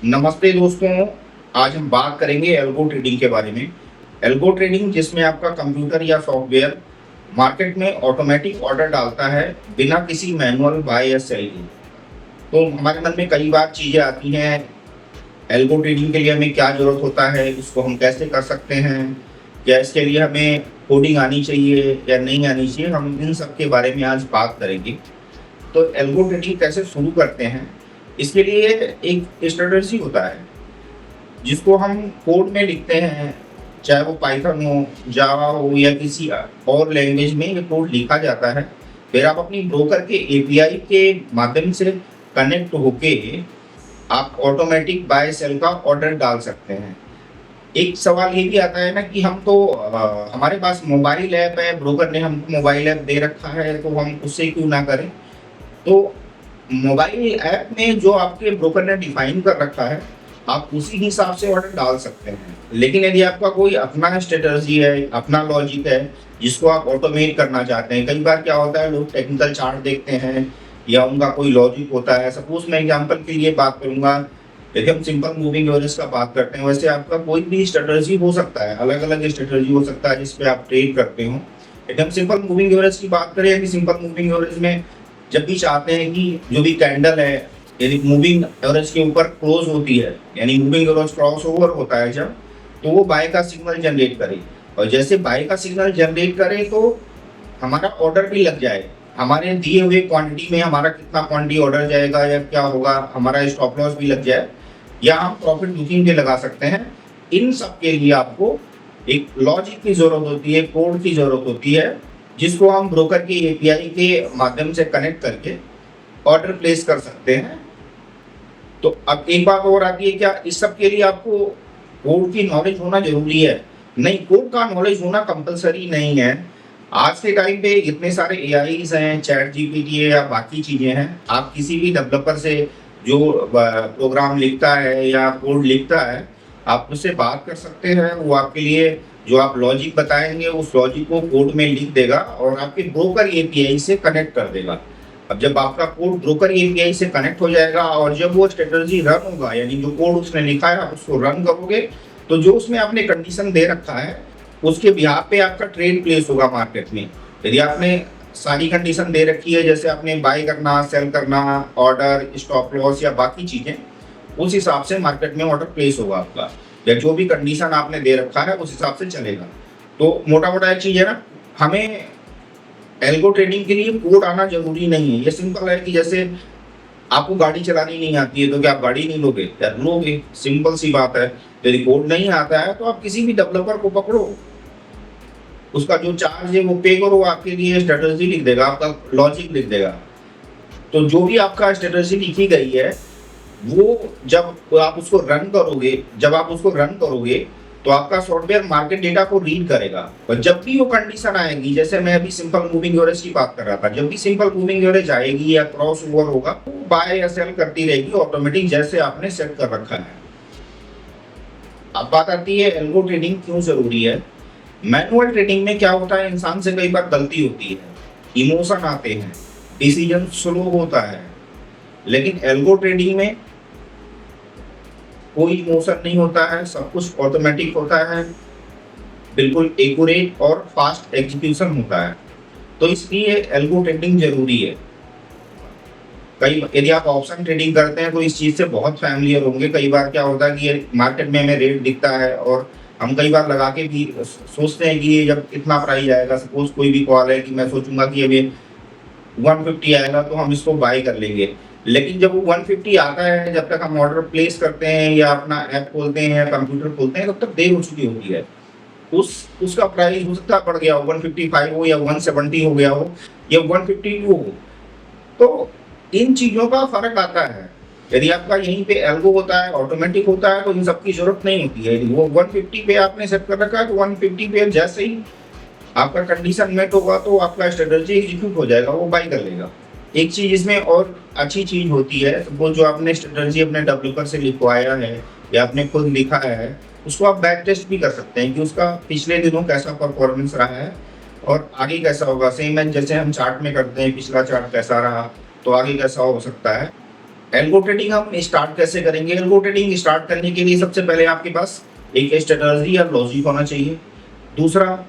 नमस्ते दोस्तों। आज हम बात करेंगे एल्गो ट्रेडिंग के बारे में। एल्गो ट्रेडिंग जिसमें आपका कंप्यूटर या सॉफ्टवेयर मार्केट में ऑटोमेटिक ऑर्डर डालता है बिना किसी मैनुअल बाय या सेल के। तो हमारे मन में कई बार चीज़ें आती हैं, एल्गो ट्रेडिंग के लिए हमें क्या ज़रूरत होता है, इसको हम कैसे कर सकते हैं, क्या इसके लिए हमें कोडिंग आनी चाहिए या नहीं आनी चाहिए। हम इन सब के बारे में आज बात करेंगे। तो एल्गो ट्रेडिंग कैसे शुरू करते हैं, इसके लिए एक स्ट्रेटजी होता है जिसको हम कोड में लिखते हैं, चाहे वो पाइथन हो, जावा हो या किसी और लैंग्वेज में ये कोड लिखा जाता है। फिर आप अपनी ब्रोकर के एपीआई के माध्यम से कनेक्ट होके आप ऑटोमेटिक बाय सेल का ऑर्डर डाल सकते हैं। एक सवाल ये भी आता है ना कि हम तो हमारे पास मोबाइल ऐप है, ब्रोकर ने हमको मोबाइल ऐप दे रखा है, तो हम उससे क्यों ना करें। तो मोबाइल ऐप में जो आपके ब्रोकर ने डिफाइन कर रखा है, आप उसी हिसाब से ऑर्डर डाल सकते हैं। लेकिन यदि आपका कोई अपना स्ट्रेटजी है, अपना लॉजिक है जिसको आप ऑटोमेट करना चाहते हैं, कई बार क्या होता है लोग टेक्निकल चार्ट देखते हैं या उनका कोई लॉजिक होता है। सपोज मैं एग्जांपल के लिए बात करूंगा, यदि हम सिंपल मूविंग एवरेज का बात करते हैं, वैसे आपका कोई भी स्ट्रेटजी हो सकता है, अलग अलग स्ट्रेटजी हो सकता है जिसपे आप ट्रेड करते हो। यदि हम सिंपल मूविंग एवरेज की बात करें, यदि सिंपल मूविंग एवरेज में जब भी चाहते हैं कि जो भी कैंडल है यदि मूविंग एवरेज के ऊपर क्लोज होती है, यानी मूविंग एवरेज क्रॉस ओवर होता है जब, तो वो बाय का सिग्नल जनरेट करे। और जैसे बाय का सिग्नल जनरेट करे तो हमारा ऑर्डर भी लग जाए। हमारे दिए हुए क्वांटिटी में हमारा कितना क्वांटिटी ऑर्डर जाएगा या क्या होगा, हमारा स्टॉप लॉस भी लग जाए या हम प्रॉफिट बुकिंग भी लगा सकते हैं। इन सब के लिए आपको एक लॉजिक की जरूरत होती है, कोड की जरूरत होती है, जिसको हम ब्रोकर की एपीआई के माध्यम से कनेक्ट करके ऑर्डर प्लेस कर सकते हैं। तो अब एक बात और आती है, क्या इस सब के लिए आपको कोड की नॉलेज होना जरूरी है? नहीं, कोड का नॉलेज होना कंपलसरी नहीं है। आज के टाइम पे इतने सारे एआईज हैं, चैट जीपीटी है या बाकी चीजें हैं, आप किसी भी डेवलपर से जो प्रोग्राम लिखता है या कोड लिखता है, आप उससे बात कर सकते हैं। वो आपके लिए जो आप लॉजिक बताएंगे उस लॉजिक को कोड में लिख देगा और आपके ब्रोकर एपीआई से कनेक्ट कर देगा। अब जब आपका कोड ब्रोकर एपीआई से कनेक्ट हो जाएगा और जब वो स्ट्रेटजी रन होगा, यानी जो कोड उसने लिखा है आप उसको रन करोगे, तो जो उसमें आपने कंडीशन दे रखा है उसके बिहाफ पे आपका ट्रेड प्लेस होगा मार्केट में। यदि आपने सारी कंडीशन दे रखी है, जैसे आपने बाय करना, सेल करना, ऑर्डर, स्टॉप लॉस या बाकी चीजें, उस हिसाब से मार्केट में ऑर्डर प्लेस होगा आपका, या जो भी कंडीशन आपने दे रखा है उस हिसाब से चलेगा। तो मोटा मोटा एक चीज है ना, हमें एल्गो ट्रेडिंग के लिए कोड आना जरूरी नहीं है। ये सिंपल है कि जैसे आपको गाड़ी चलानी नहीं आती है तो क्या आप गाड़ी नहीं लोगे? यार लोगे, सिंपल सी बात है। यदि कोड नहीं आता है तो आप किसी भी डेवलपर को पकड़ो, उसका जो चार्ज है वो पे करो, आपके लिए स्ट्रेटजी लिख देगा, आपका लॉजिक लिख देगा। तो जो भी आपका स्ट्रेटजी लिखी गई है वो जब आप उसको रन करोगे, तो आपका सॉफ्टवेयर मार्केट डेटा को रीड करेगा। और जब भी वो कंडीशन आएगी, जैसे मैं अभी सिंपल मूविंग एवरेज की बात कर रहा था, जब भी सिंपल मूविंग एवरेज आएगी या क्रॉस ओवर होगा, तो बाय या सेल करती रहेगी ऑटोमेटिक, जैसे आपने सेट कर रखा है। अब बात आती है एल्गो ट्रेडिंग क्यों जरूरी है। मैनुअल ट्रेडिंग में क्या होता है, इंसान से कई बार गलती होती है, इमोशन आते हैं, डिसीजन स्लो होता है। लेकिन एल्गो ट्रेडिंग में कोई इमोशन नहीं होता है, सब कुछ ऑटोमेटिक होता है, बिल्कुल एक्यूरेट और फास्ट एग्जीक्यूशन होता है। तो इसलिए एल्गो ट्रेडिंग जरूरी है। कई यदि आप ऑप्शन ट्रेडिंग करते हैं तो इस चीज़ से बहुत फैमिलियर होंगे। कई बार क्या होता है कि ये मार्केट में हमें रेट दिखता है और हम कई बार लगा के भी सोचते हैं कि ये जब इतना प्राइस आएगा, सपोज कोई भी कॉल है कि मैं सोचूंगा कि अब ये 150 आएगा तो हम इसको बाय कर लेंगे। लेकिन जब वो 150 आता है, जब तक हम ऑर्डर प्लेस करते हैं या अपना ऐप खोलते हैं या कंप्यूटर खोलते हैं, तब तक देर हो चुकी होती है। उसका प्राइस हो सकता है बढ़ गया हो, 155 हो या 170 हो गया हो या 152 हो। तो इन चीजों का फर्क आता है। यदि आपका यहीं पे एल्गो होता है, ऑटोमेटिक होता है, तो इन सबकी जरूरत नहीं होती है। यदि वो 150 पे आपने सेट कर रखा है तो 150 पे जैसे ही आपका कंडीशन मेट होगा तो आपका स्ट्रेटजी एग्जीक्यूट हो जाएगा, वो बाय कर लेगा। एक चीज इसमें और अच्छी चीज होती है, वो जो आपने स्ट्रेटजी अपने डेवलपर से लिखवाया है या आपने खुद लिखा है, उसको आप बैक टेस्ट भी कर सकते हैं कि उसका पिछले दिनों कैसा परफॉर्मेंस रहा है और आगे कैसा होगा। सेम है जैसे हम चार्ट में करते हैं, पिछला चार्ट कैसा रहा तो आगे कैसा हो सकता है। एल्गो ट्रेडिंग हम स्टार्ट कैसे करेंगे? एल्गो ट्रेडिंग स्टार्ट करने के लिए सबसे पहले आपके पास एक स्ट्रेटजी या लॉजिक होना चाहिए। दूसरा,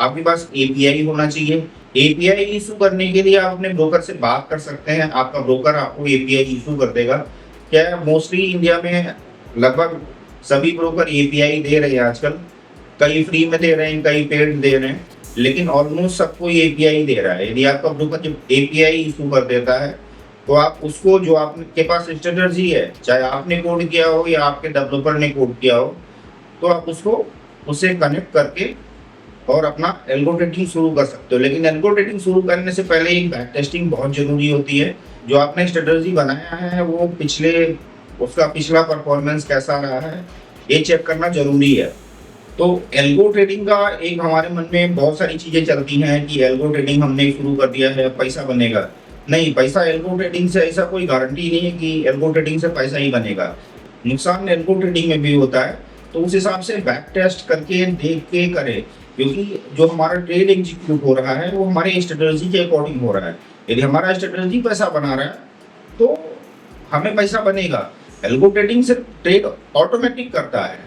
आपके पास एपीआई होना चाहिए। एपीआई इशू करने के लिए आप अपने ब्रोकर से बात कर सकते हैं, आपका ब्रोकर आपको एपीआई इशू कर देगा। क्या मोस्टली इंडिया में लगभग सभी ब्रोकर एपीआई दे रहे हैं आजकल, कई फ्री में दे रहे हैं, कई पेड दे रहे हैं, लेकिन ऑलमोस्ट सबको एपीआई दे रहा है। यदि आपका ब्रोकर जब एपीआई इशू कर देता है तो आप उसको, जो आपके पास स्ट्रेटजी है, चाहे आपने कोड किया हो या आपके डेवलपर ने कोड किया हो, तो आप उसको उससे कनेक्ट करके और अपना एल्गो ट्रेडिंग शुरू कर सकते हो। लेकिन एल्गो ट्रेडिंग शुरू करने से पहले एक बैक टेस्टिंग बहुत जरूरी होती है। जो आपने स्ट्रेटजी बनाया है वो उसका पिछला परफॉर्मेंस कैसा रहा है, ये चेक करना जरूरी है। तो एल्गो ट्रेडिंग का एक हमारे मन में बहुत सारी चीजें चलती हैं कि एल्गो ट्रेडिंग हमने शुरू कर दिया है, पैसा बनेगा। नहीं, पैसा एल्गो ट्रेडिंग से ऐसा कोई गारंटी नहीं है कि एल्गो ट्रेडिंग से पैसा ही बनेगा। नुकसान एल्गो ट्रेडिंग में भी होता है। तो उस हिसाब से बैक टेस्ट करके देख के करें, क्योंकि जो हमारा ट्रेड एग्जीक्यूट हो रहा है वो हमारे स्ट्रेटजी के अकॉर्डिंग हो रहा है। यदि हमारा स्ट्रेटजी पैसा बना रहा है तो हमें पैसा बनेगा। एल्गो ट्रेडिंग से ट्रेड ऑटोमेटिक करता है,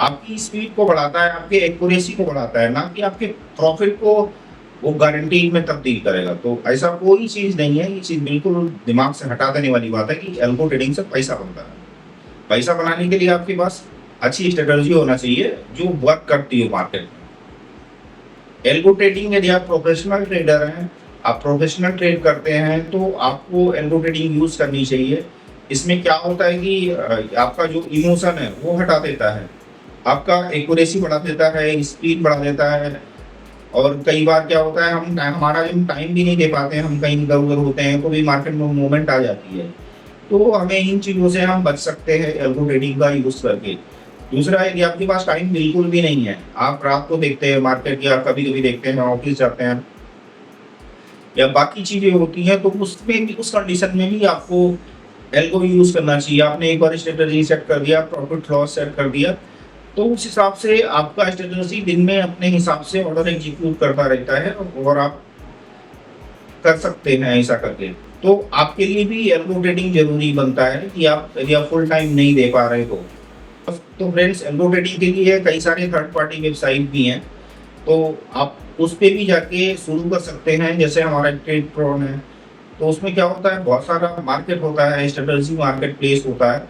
आपकी स्पीड को बढ़ाता है, आपके एक्यूरेसी को बढ़ाता है, ना कि आपके प्रॉफिट को वो गारंटी में तब्दील करेगा। तो ऐसा कोई चीज़ नहीं है, ये चीज़ बिल्कुल दिमाग से हटा देने वाली बात है कि एल्गो ट्रेडिंग से पैसा बनता है। पैसा बनाने के लिए आपके पास अच्छी स्ट्रेटजी होना चाहिए जो वर्क करती है मार्केट में। एल्गो ट्रेडिंग, यदि आप प्रोफेशनल ट्रेडर हैं, आप प्रोफेशनल ट्रेड करते हैं, तो आपको एल्गो ट्रेडिंग यूज़ करनी चाहिए। इसमें क्या होता है कि आपका जो इमोशन है वो हटा देता है, आपका एक्यूरेसी बढ़ा देता है, स्पीड बढ़ा देता है। और कई बार क्या होता है, हमारा हम टाइम भी नहीं दे पाते हैं, हम कहीं इधर उधर होते हैं तो भी मार्केट में मूवमेंट आ जाती है। तो हमें इन चीज़ों से हम बच सकते हैं एल्गो ट्रेडिंग का यूज़ करके। दूसरा, यदि आपके पास टाइम बिल्कुल भी नहीं है, आप रात को देखते हैं मार्केट या कभी कभी देखते हैं ऑफिस जाते हैं या बाकी चीज़ें होती हैं, तो उसमें भी, उस कंडीशन में भी आपको एल्गो यूज़ करना चाहिए। आपने एक बार स्ट्रेटजी सेट कर दिया, प्रॉफिट लॉस सेट कर दिया, तो उस हिसाब से आपका स्ट्रेटजी दिन में अपने हिसाब से ऑर्डर एग्जीक्यूट करता रहता है और आप कर सकते हैं ऐसा करके। तो आपके लिए भी एल्गो ट्रेडिंग जरूरी बनता है कि आप, यदि आप फुल टाइम नहीं दे पा रहे तो फ्रेंड्स, एल्गो ट्रेडिंग के लिए कई सारे थर्ड पार्टी वेबसाइट भी हैं, तो आप उस पर भी जाके शुरू कर सकते हैं। जैसे हमारा ट्रेडप्रोन है, तो उसमें क्या होता है, बहुत सारा मार्केट होता है, स्ट्रेटजी मार्केट प्लेस होता है।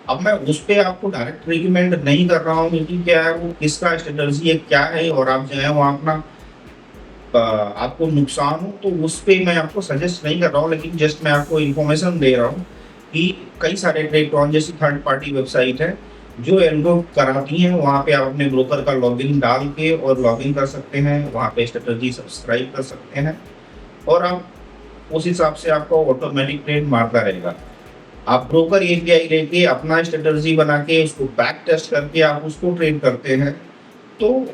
अब मैं उस पर आपको डायरेक्ट रिकमेंड नहीं कर रहा हूँ क्योंकि क्या है, वो किसका स्ट्रेटजी है क्या है, और आप जो है वहाँ अपना आपको नुकसान हो तो उस पर मैं आपको सजेस्ट नहीं कर रहा हूँ, लेकिन जस्ट मैं आपको इन्फॉर्मेशन दे रहा हूँ कि कई सारे ट्रेडप्रोन जैसी थर्ड पार्टी वेबसाइट है जो एल्गो कराती हैं। वहाँ पे आप अपने ब्रोकर का लॉगिन डाल के और लॉगिन कर सकते हैं, वहाँ पे स्ट्रेटजी सब्सक्राइब कर सकते हैं और आप उस हिसाब से आपको ऑटोमेटिक ट्रेड मारता रहेगा। आप ब्रोकर एपीआई लेके अपना स्ट्रेटजी बना के उसको बैक टेस्ट करके आप उसको ट्रेड करते हैं, तो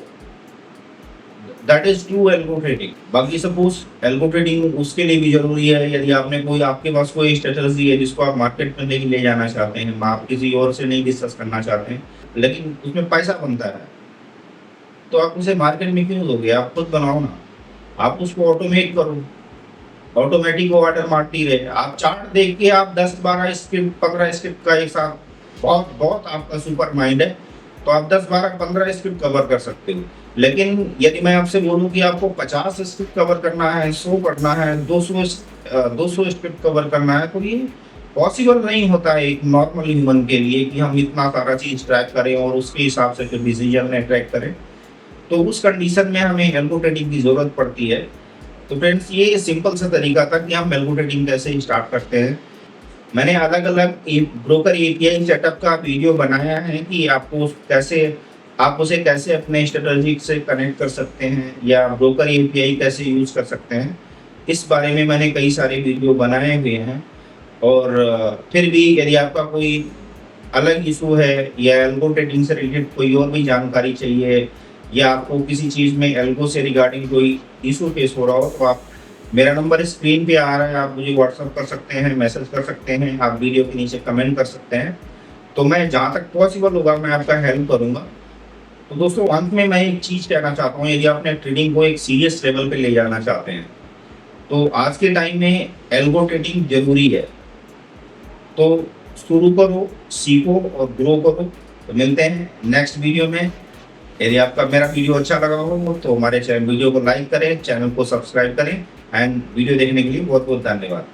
that is true algo trading. बाकी सपोज एल्गो ट्रेडिंग उसके लिए भी जरूरी है, यदि आपके पास कोई स्ट्रेटजी है जिसको आप मार्केट में नहीं ले जाना चाहते हैं, आप किसी और से नहीं डिस्कस करना चाहते हैं, लेकिन उसमें पैसा बनता है, तो आप उसे मार्केट में क्यों दोगे? आप खुद बनाओ ना, आप उसको ऑटोमेट करो, ऑटोमेटिक ऑर्डर मारती रहे। आप चार्ट देख के आप 10-12 स्क्रिप्ट 15 स्क्रिप्ट का एक साथ, बहुत बहुत आपका सुपर माइंड है तो आप 10-12-15 स्क्रिप्ट कवर कर सकते हो। लेकिन यदि मैं आपसे बोलूं कि आपको 50 स्क्रिप्ट कवर करना है, 100 करना है, 200 स्क्रिप्ट कवर करना है, तो ये पॉसिबल नहीं होता है एक नॉर्मल ह्यूमन के लिए कि हम इतना सारा चीज ट्रैक करें और उसके हिसाब से फिर डिसीजन ट्रैक करें। तो उस कंडीशन में हमें एल्गो ट्रेडिंग की जरूरत पड़ती है। तो फ्रेंड्स, ये सिंपल सा तरीका था कि हम एल्गो ट्रेडिंग कैसे स्टार्ट करते हैं। मैंने अलग अलग ब्रोकर एपीआई सेटअप का वीडियो बनाया है कि आप उसे कैसे अपने स्ट्रेटजी से कनेक्ट कर सकते हैं या ब्रोकर एपीआई कैसे यूज़ कर सकते हैं। इस बारे में मैंने कई सारे वीडियो बनाए हुए हैं। और फिर भी यदि आपका कोई अलग इशू है या एल्गो ट्रेडिंग से रिलेटेड कोई और भी जानकारी चाहिए या आपको किसी चीज़ में एल्गो से रिगार्डिंग कोई इशू फेस हो रहा हो, तो आप, मेरा नंबर स्क्रीन पे आ रहा है, आप मुझे व्हाट्सअप कर सकते हैं, मैसेज कर सकते हैं, आप वीडियो के नीचे कमेंट कर सकते हैं। तो मैं जहाँ तक पॉसिबल होगा मैं आपका हेल्प करूँगा। तो दोस्तों, अंत में मैं एक चीज़ कहना चाहता हूँ, यदि आपने ट्रेडिंग को एक सीरियस लेवल पे ले जाना चाहते हैं तो आज के टाइम में एल्गो ट्रेडिंग जरूरी है। तो शुरू करो, सीखो और ग्रो करो। तो मिलते हैं नेक्स्ट वीडियो में। यदि आपका मेरा वीडियो अच्छा लगा हो तो हमारे चैनल वीडियो को लाइक करें, चैनल को सब्सक्राइब करें एंड वीडियो देखने के लिए बहुत बहुत धन्यवाद।